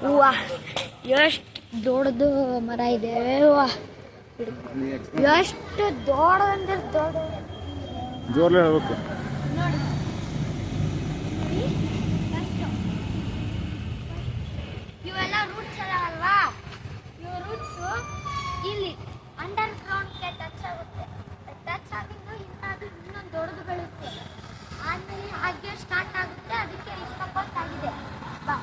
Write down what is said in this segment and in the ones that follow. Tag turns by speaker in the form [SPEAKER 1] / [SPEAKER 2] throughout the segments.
[SPEAKER 1] ಹೂವ ಎಷ್ಟು ದೊಡ್ಡದು ಮರ ಇದೆ. ಹೂವ ಎಷ್ಟು ದೊಡ್ಡದಂದ್ರೆ ದೊಡ್ಡ.
[SPEAKER 2] ಜೋರ್ಲೆ ಹೇಳ್ಬೇಕು.
[SPEAKER 1] ನೋಡಿ ಇವೆಲ್ಲ ರೂಟ್ಸ್ ಎಲ್ಲ ಅಲ್ವಾ, ಇವು ರೂಟ್ಸು ಇಲ್ಲಿ ಅಂಡರ್ ಗ್ರೌಂಡ್ಗೆ ಟಚ್ ಆಗುತ್ತೆ. ಟಚ್ ಆಗಿದ್ದು ಇನ್ನೊಂದು ದೊಡ್ಡದು ಬೆಳುತ್ತೆ. ಆದ್ಮೇಲೆ ಹಾಗೆ ಸ್ಟಾರ್ಟ್ ಆಗುತ್ತೆ. ಅದಕ್ಕೆ ಇಷ್ಟಪಟ್ಟಾಗಿದೆ. ಬಾ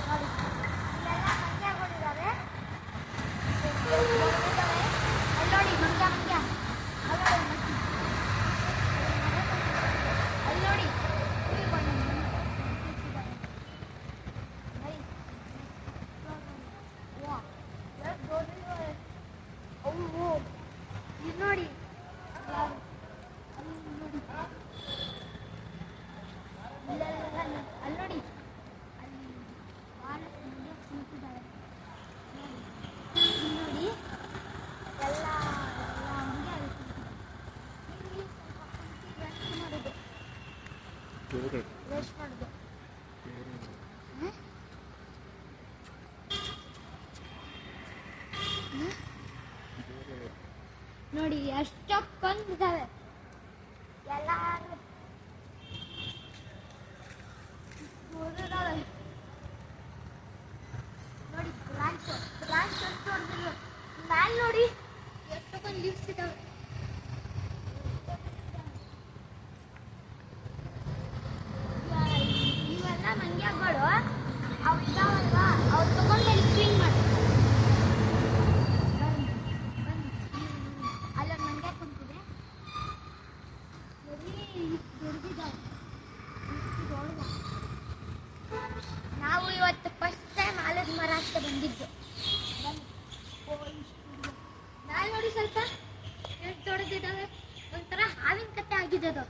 [SPEAKER 1] ನೋಡಿ, ಇಲ್ಲೆಲ್ಲ ಮಂಗ್ಯಗಳಿದ್ದಾವೆ. ಅಲ್ಲಿ ನೋಡಿ ಮಂಗ್ಯ ಅಲ್ಲಿ ನೋಡಿ. ಇದು ನೋಡಿ ಅಲ್ಲಿ ನೋಡಿ, ಅಲ್ಲಿ ಕುಂತಿದ್ದಾವೆ ನೋಡಿ. ಎಲ್ಲ ಹಂಗೆ ರೆಸ್ಟ್ ಮಾಡೋದು. ನೋಡಿ ಎಷ್ಟೊಂದಿದ್ದಾವೆ ಎಲ್ಲಾರು ನೋಡಿ. ಬ್ರಾಂಚ್ ಎಷ್ಟು ಹೊಡೆದಿದ್ರು ಮ್ಯಾಲ್ ನೋಡಿ ಎಷ್ಟೊಂದು ಲೀವ್ಸ್ ಇದ್ದಾವೆ. ಇವೆಲ್ಲ ಮಂಗ್ಯಗಳು ಅವು ಇದಾವಲ್ವಾ, ಅವು ತಗೊಂಡು ಅಲ್ಲಿ ಸ್ವಿಂಗ್ ಮಾಡಿ. ಅಲ್ಲೊಂದು ಮಂಗ್ಯ ಕುಂತಿದೆ ನೋಡಿ, ದೊಡ್ಡದಿದ್ದಾವೆ. ನಾವು ಇವತ್ತು ಫಸ್ಟ್ ಟೈಮ್ ಆಲದ ಮರ ಅಂತ ಬಂದಿದ್ದು. ಮ್ಯಾಲೆ ನೋಡಿ ಸ್ವಲ್ಪ ಎಷ್ಟು ದೊಡ್ಡದಿದ್ದಾವೆ. ಒಂಥರ ಹಾವಿನ ಕತೆ ಆಗಿದೆ ಅದು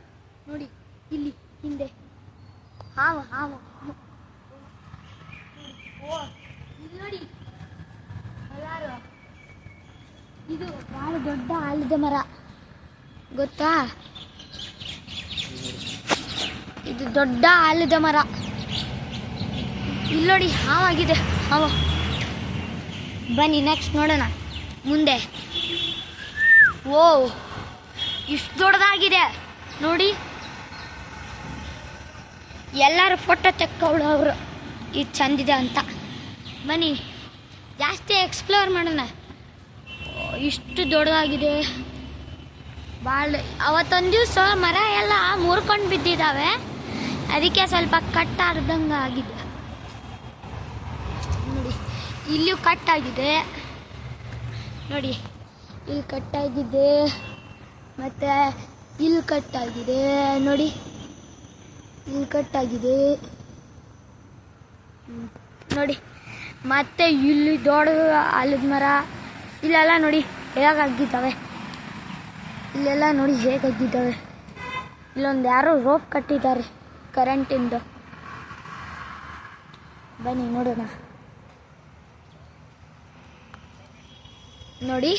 [SPEAKER 1] ನೋಡಿ. ಇಲ್ಲಿ ಹಿಂದೆ ಹಾವು ಓ ಇಲ್ಲಿ ನೋಡಿ ಎಲ್ಲಾರು. ಇದು ಬಹಳ ದೊಡ್ಡ ಆಲದ ಮರ ಗೊತ್ತಾ? ಇದು ದೊಡ್ಡ ಆಲದ ಮರ. ಇಲ್ಲಿ ನೋಡಿ ಹಾವಾಗಿದೆ, ಹಾವು. ಬನ್ನಿ ನೆಕ್ಸ್ಟ್ ನೋಡೋಣ ಮುಂದೆ. ಓ ಇಷ್ಟು ದೊಡ್ಡದಾಗಿದೆ ನೋಡಿ. ಎಲ್ಲರೂ ಫೋಟೋ ತೆಕ್ಕೊಳ್ಳೋರು ಇದು ಚಂದಿದೆ ಅಂತ. ಬನ್ನಿ ಜಾಸ್ತಿ ಎಕ್ಸ್ಪ್ಲೋರ್ ಮಾಡೋಣ. ಇಷ್ಟು ದೊಡ್ಡದಾಗಿದೆ ಭಾಳ. ಅವತ್ತೊಂದು ದಿವಸ ಮರ ಎಲ್ಲ ಮುರ್ಕೊಂಡು ಬಿದ್ದಿದ್ದಾವೆ, ಅದಕ್ಕೆ ಸ್ವಲ್ಪ ಕಟ್ಟಾರ್ದಂಗೆ ಆಗಿದೆ ನೋಡಿ. ಇಲ್ಲಿಯೂ ಕಟ್ಟಾಗಿದೆ ನೋಡಿ, ಇಲ್ಲಿ ಕಟ್ಟಾಗಿದೆ ಮತ್ತು ಇಲ್ಲಿ ಕಟ್ಟಾಗಿದೆ ನೋಡಿ, ಇಲ್ಲಿ ಕಟ್ಟಾಗಿದೆ ನೋಡಿ. ಮತ್ತು ಇಲ್ಲಿ ದೊಡ್ಡ ಆಲದ ಮರ ಇಲ್ಲೆಲ್ಲ ನೋಡಿ ಹೇಗಾಗಿದ್ದಾವೆ. ಇಲ್ಲೆಲ್ಲ ನೋಡಿ ಹೇಗಾಗಿದ್ದಾವೆ. ಇಲ್ಲೊಂದು ಯಾರೋ ರೋಪ್ ಕಟ್ಟಿದ್ದಾರೆ ಕರೆಂಟಿಂದು. ಬನ್ನಿ ನೋಡೋಣ. ನೋಡಿ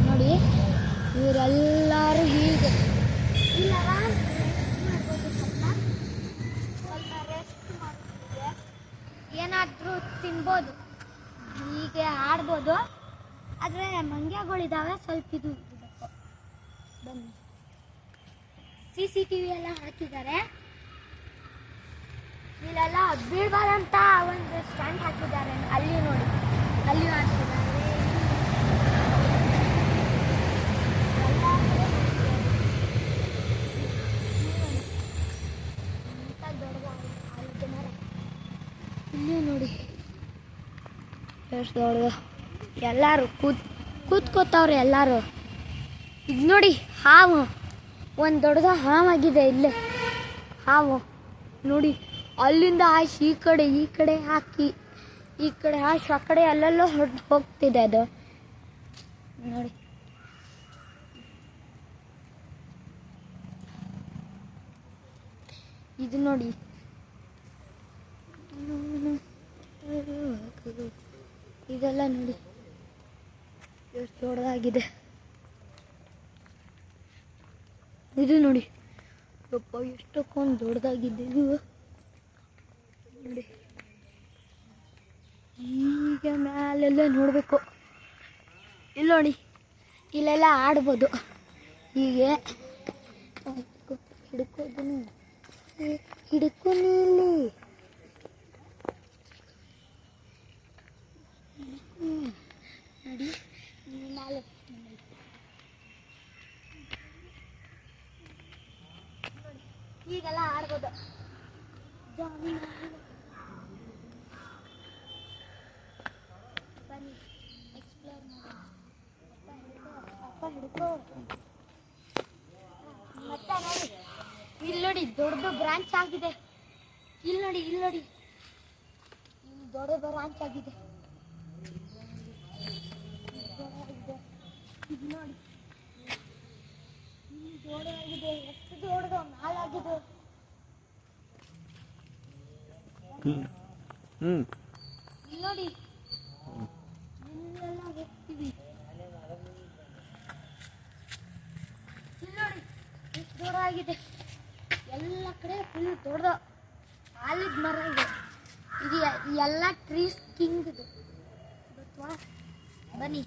[SPEAKER 1] ನೋಡಿ ಇವರೆಲ್ಲರೂ ಹೀಗೆ ಇಲ್ಲ ಸ್ವಲ್ಪ ರೆಸ್ಟ್ ಮಾಡ್ತಿದ್ದೆ. ಏನಾದರೂ ತಿನ್ಬೋದು, ಹೀಗೆ ಆಡ್ಬೋದು. ಆದರೆ ಮಂಗ್ಯಗಳಿದ್ದಾವೆ ಸ್ವಲ್ಪ. ಇದು ಬನ್ನಿ, CCTV ಎಲ್ಲ ಹಾಕಿದ್ದಾರೆ. ಇಲ್ಲೆಲ್ಲ ಬೀಳ್ಬಾರ್ದಂತ ಒಂದು ಸ್ಟ್ಯಾಂಡ್ ಹಾಕಿದ್ದಾರೆ. ಅಲ್ಲಿ ನೋಡಿ, ಅಲ್ಲಿಯೂ ಹಾಕಿದ್ದಾರೆ. ಇಲ್ಲಿ ನೋಡಿ ಎಷ್ಟು ದೊಡ್ಡ. ಎಲ್ಲರೂ ಕೂತ್ಕೋತಾವ್ರೆ ಎಲ್ಲರೂ. ಇದು ನೋಡಿ ಹಾವು, ಒಂದು ದೊಡ್ಡದ ಹಾವಾಗಿದೆ. ಇಲ್ಲೇ ಹಾವು ನೋಡಿ. ಅಲ್ಲಿಂದ ಹಾಕಿ ಈ ಕಡೆ ಹಾಕಿ ಈ ಕಡೆ ಹಾಕಿ ಆ ಕಡೆ ಅಲ್ಲೆಲ್ಲೋ ಹೋಗ್ತಿದೆ ಅದು ನೋಡಿ. ಇದು ನೋಡಿ ಇದೆಲ್ಲ ನೋಡಿ ಎಷ್ಟು ದೊಡ್ಡದಾಗಿದೆ. ಇದು ನೋಡಿ ಯಪ್ಪ ಎಷ್ಟಕ್ಕೊಂದು ದೊಡ್ಡದಾಗಿದೆ ಇದು ನೋಡಿ. ಅಲ್ಲೆಲ್ಲ ನೋಡಬೇಕು. ಇಲ್ಲಿ ನೋಡಿ, ಇಲ್ಲೆಲ್ಲ ಆಡ್ಬೋದು. ಹೀಗೆ ಹಿಡ್ಕೋದನು ಹಿಡ್ಕೊನಿ ಇಲ್ಲಿ ನೋಡಿ ಮೇಲೆ ಈಗೆಲ್ಲ ಆಡ್ಬೋದು. ಬನ್ನಿ ಎಕ್ಸ್ಪ್ಲೋರ್ ಮಾಡೋಣ. ಅಪ್ಪ ಹಿಡ್ಕೋ. ಮತ್ತೆ ನೋಡಿ, ಇಲ್ಲಿ ನೋಡಿ ದೊಡ್ಡ ಬ್ರಾಂಚ್ ಆಗಿದೆ. ಇಲ್ಲಿ ನೋಡಿ, ಇಲ್ಲಿ ನೋಡಿ, ಇಲ್ಲಿ ದೊಡ್ಡ ಬ್ರಾಂಚ್ ಆಗಿದೆ. ಇದು ನೋಡಿ, ಇಲ್ಲಿ ದೊಡ್ಡದಾಗಿದೆ. ಎಷ್ಟು ದೊಡ್ಡದು ನಾಲಾಗಿದೆ. ಇಲ್ಲಿ ನೋಡಿ, ಇಲ್ಲೆಲ್ಲ ಹೋಗ್ತೀವಿ. ಇಲ್ಲಿ ನೋಡಿ ಎಷ್ಟು ದೊಡ್ಡದಾಗಿದೆ. ಎಲ್ಲ ಕಡೆ ಫುಲ್ ದೊಡ್ಡ ಆಲಿದ್ ಮರ ಇದೆ. ಇದು ಎಲ್ಲ ಟ್ರೀಸ್ ಕಿಂಗ್ ಇದು ಗೊತ್ತಾ? ಬನ್ನಿ.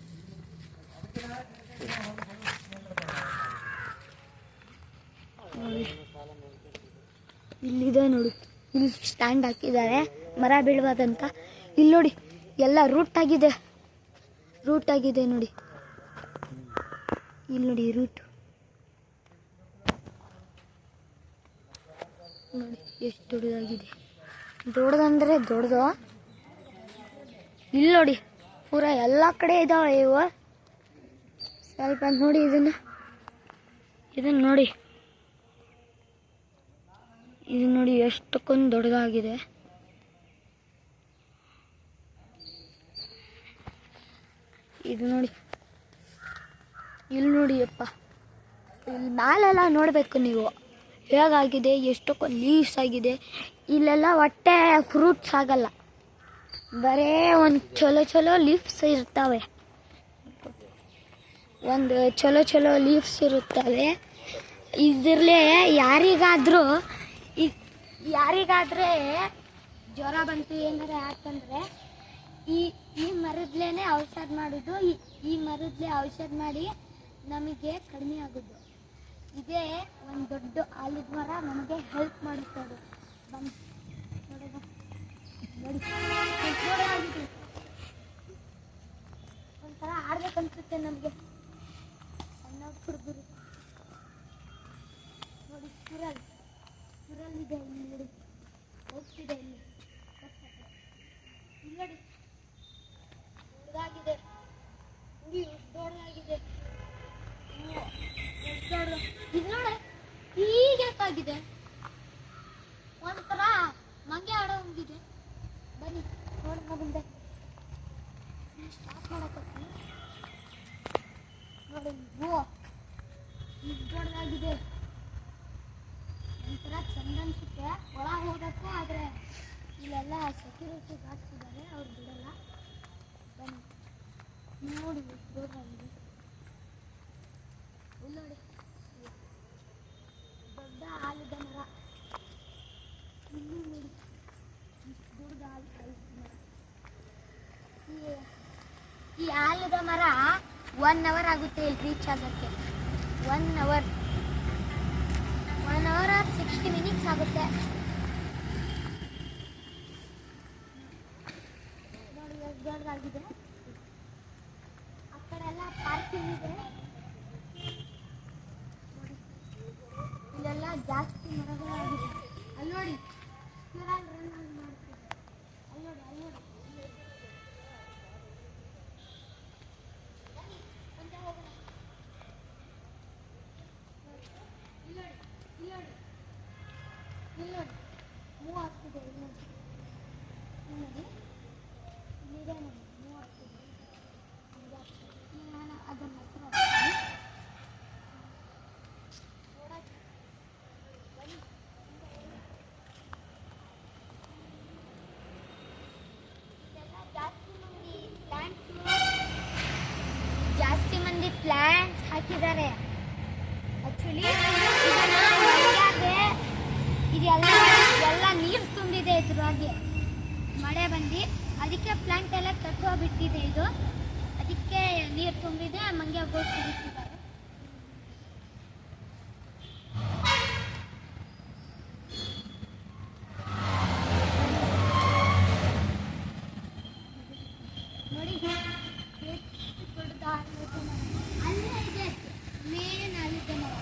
[SPEAKER 1] ಇಲ್ಲಿದೆ ನೋಡಿ, ಇಲ್ಲಿ ಸ್ಟ್ಯಾಂಡ್ ಹಾಕಿದ್ದಾರೆ ಮರ ಬೀಳ್ಬಾರ್ದಂತ. ಇಲ್ಲಿ ನೋಡಿ ಎಲ್ಲ ರೂಟ್ ಆಗಿದೆ ನೋಡಿ. ಇಲ್ಲಿ ನೋಡಿ ರೂಟ್ ನೋಡಿ ಎಷ್ಟು ದೊಡ್ಡದಾಗಿದೆ. ದೊಡ್ಡದಂದ್ರೆ ದೊಡ್ಡದು. ಇಲ್ಲಿ ನೋಡಿ ಪೂರ ಎಲ್ಲ ಕಡೆ ಇದಾವೆ ಇವು. ಸ್ವಲ್ಪ ನೋಡಿ ಇದನ್ನ ನೋಡಿ, ಇದು ನೋಡಿ ಎಷ್ಟಕ್ಕೊಂದು ದೊಡ್ಡದಾಗಿದೆ. ಇದು ನೋಡಿ, ಇಲ್ಲಿ ನೋಡಿ ಅಪ್ಪ, ಇಲ್ಲಿ ಮೇಲೆಲ್ಲ ನೋಡಬೇಕು ನೀವು ಹೇಗಾಗಿದೆ. ಎಷ್ಟಕ್ಕೊಂದು ಲೀವ್ಸ್ ಆಗಿದೆ. ಇಲ್ಲೆಲ್ಲ ಒಟ್ಟೆ ಫ್ರೂಟ್ಸ್ ಆಗಲ್ಲ, ಬರೇ ಒಂದು ಚಲೋ ಲೀವ್ಸ್ ಇರ್ತವೆ. ಒಂದು ಚಲೋ ಲೀವ್ಸ್ ಇರುತ್ತವೆ. ಇದರಲ್ಲೇ ಯಾರಿಗಾದ್ರೆ ಜ್ವರ ಬಂತು ಏನಾರ ಯಾಕಂದರೆ ಈ ಮರದ್ಲೇನೆ ಔಷಧ ಮಾಡೋದು. ಈ ಮರದ್ಲೇ ಔಷಧ ಮಾಡಿ ನಮಗೆ ಕಡಿಮೆ ಆಗೋದು. ಇದೇ ಒಂದು ದೊಡ್ಡ ಆಲದ ಮರ ನಮಗೆ ಹೆಲ್ಪ್ ಮಾಡುತ್ತೆ. ಬನ್ನಿ ನೋಡಿ, ಒಂಥರ ಆಡ್ಬೇಕನ್ಸುತ್ತೆ ನಮಗೆ. ಸಣ್ಣ ಹುಡುಗರು ನೋಡಿ, ಸುರಲ್ ಇದೆ. ಇಲ್ಲಿ ನೋಡಿ ಹೋಗ್ತಿದೆ. ಇಲ್ಲಿ ನೋಡಿ ದೊಡ್ಡದಾಗಿದೆ. ದೊಡ್ಡದಾಗಿದೆ. ಇದು ನೋಡಿ ಹೀಗೆ ಒಂಥರ ಮಂಗೆ ಆಡೋ ಹಂಗಿದೆ. ಬನ್ನಿ ನೋಡೋಣ ಮುಂದೆ. ಸ್ಟಾರ್ಟ್ ಮಾಡಕ್ಕೆ ನೋಡಿ, ಇದು ದೊಡ್ಡದಾಗಿದೆ. ಒಂಥರ ಚಂದ ಅನ್ಸುತ್ತೆ. ಒಳ ಹೋಗಬೇಕು, ಆದರೆ ಇಲ್ಲೆಲ್ಲ ಸೆಕ್ಯೂರಿಟಿ ಗಾರ್ಡ್ಸ್ ಇದ್ದಾರೆ, ಅವ್ರು ಬಿಡಲ್ಲ. ಬನ್ನಿ ನೋಡಿ ಎಷ್ಟು ದೊಡ್ಡದಾಗಿದೆ. ಇಲ್ಲಿ ನೋಡಿ ದೊಡ್ಡ ಆಲದ ಮರ. ಇಲ್ಲಿ ನೋಡಿ ಇಷ್ಟು ದೊಡ್ಡ ಮರ. ಈ ಆಲದ ಮರ 1 hour ಆಗುತ್ತೆ ಇಲ್ಲಿ ರೀಚ್ ಆಗೋಕ್ಕೆ. 1 hour 60 minutes ಆಗುತ್ತೆ. ನೋಡಿ ಎಷ್ಟು ದೊಡ್ಡದಾಗಿದೆ. ಆ ಕಡೆ ಎಲ್ಲ ಪಾರ್ಕಿಂಗ್ ಇದೆ. ಇಲ್ಲೆಲ್ಲ ಜಾಸ್ತಿ ಮರಗಳಾಗಿದೆ. ಅಲ್ಲಿ ನೋಡಿ ರನ್ ಮಾಡ್ತೀವಿ. ಅಲ್ಲಿ ನೋಡಿ ಮುಂದೆ ಹೋಗೋಣ. ಇಲ್ಲಿ ನೋಡಿ ಮೂವ್ ಆಗ್ತಿದೆ. ಇಲ್ಲಿ ನೋಡಿ ಇಲ್ಲಿದೆ ನೋಡಿ, ಮೂವ್ ಆಗ್ತಿದೆ. ನಾನು ಅದನ್ನ ಜಾಸ್ತಿ ಮಂದಿ ಪ್ಲಾಂಟ್ಸ್ ಹಾಕಿದ್ದಾರೆ. ಆಕ್ಚುಲಿ ಇದೆಲ್ಲ ನೀರು ತುಂಬಿದೆ ಇದ್ರಾಗೆ. ಮಳೆ ಬಂದು ಅದಕ್ಕೆ ಪ್ಲಾಂಟ್ ಎಲ್ಲ ಕಟ್ಟೋಗ್ಬಿಟ್ಟಿದೆ ಇದು. ಅದಕ್ಕೆ ನೀರು ತುಂಬಿದೆ, ಮಂಗೆ ಗೋಟ್ ಕುಡಿತಿದ್ದಾರೆ. ನೋಡಿ ಎಷ್ಟು ದೊಡ್ಡದು ಆಲೂಗಡ್ಡೆ ಮರ. ಅಲ್ಲೇ ಇದೆ ಮೇನ್ ಆಲೂಗಡ್ಡೆ ಮರ.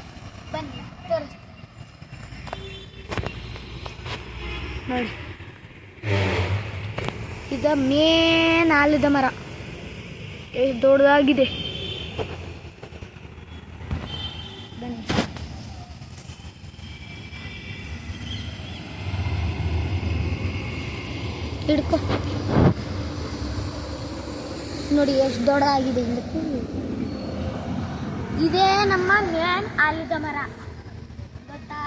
[SPEAKER 1] ಬನ್ನಿ ತೋರಿಸ್ತೀನಿ ನೋಡಿ. ಇದು ಮೇನ್ ಆಲದ ಮರ, ಎಷ್ಟು ದೊಡ್ಡದಾಗಿದೆ. ಬನ್ನಿ ಹಿಡ್ಕೊ ನೋಡಿ ಎಷ್ಟು ದೊಡ್ಡದಾಗಿದೆ. ಇದೇ ನಮ್ಮ ಮೇನ್ ಆಲದ ಮರ ಗೊತ್ತಾ.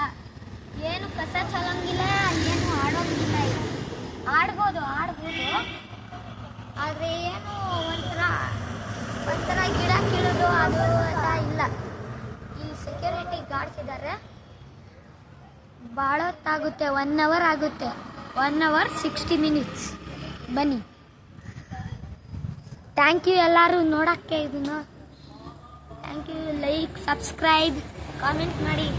[SPEAKER 1] ಏನು ಕಸ ಚಲಂಗಿಲ್ಲ, ಏನು ಆಡೋಂಗಿಲ್ಲ. ಆಡ್ಬೋದು ಆದರೆ ಏನು ಒಂಥರ ಗಿಡ ಕೀಳೋದು ಅದು ಅಂತ ಇಲ್ಲ. ಇಲ್ಲಿ ಸೆಕ್ಯೂರಿಟಿ ಗಾರ್ಡ್ಸ್ ಇದ್ದಾರೆ. ಭಾಳ ಹೊತ್ತಾಗುತ್ತೆ, 1 hour ಆಗುತ್ತೆ. 1 hour 60 minutes. ಬನ್ನಿ. ಥ್ಯಾಂಕ್ ಯು ಎಲ್ಲರೂ ನೋಡೋಕ್ಕೆ. ಇದನ್ನು thank you. Like, subscribe, comment ಮಾಡಿ.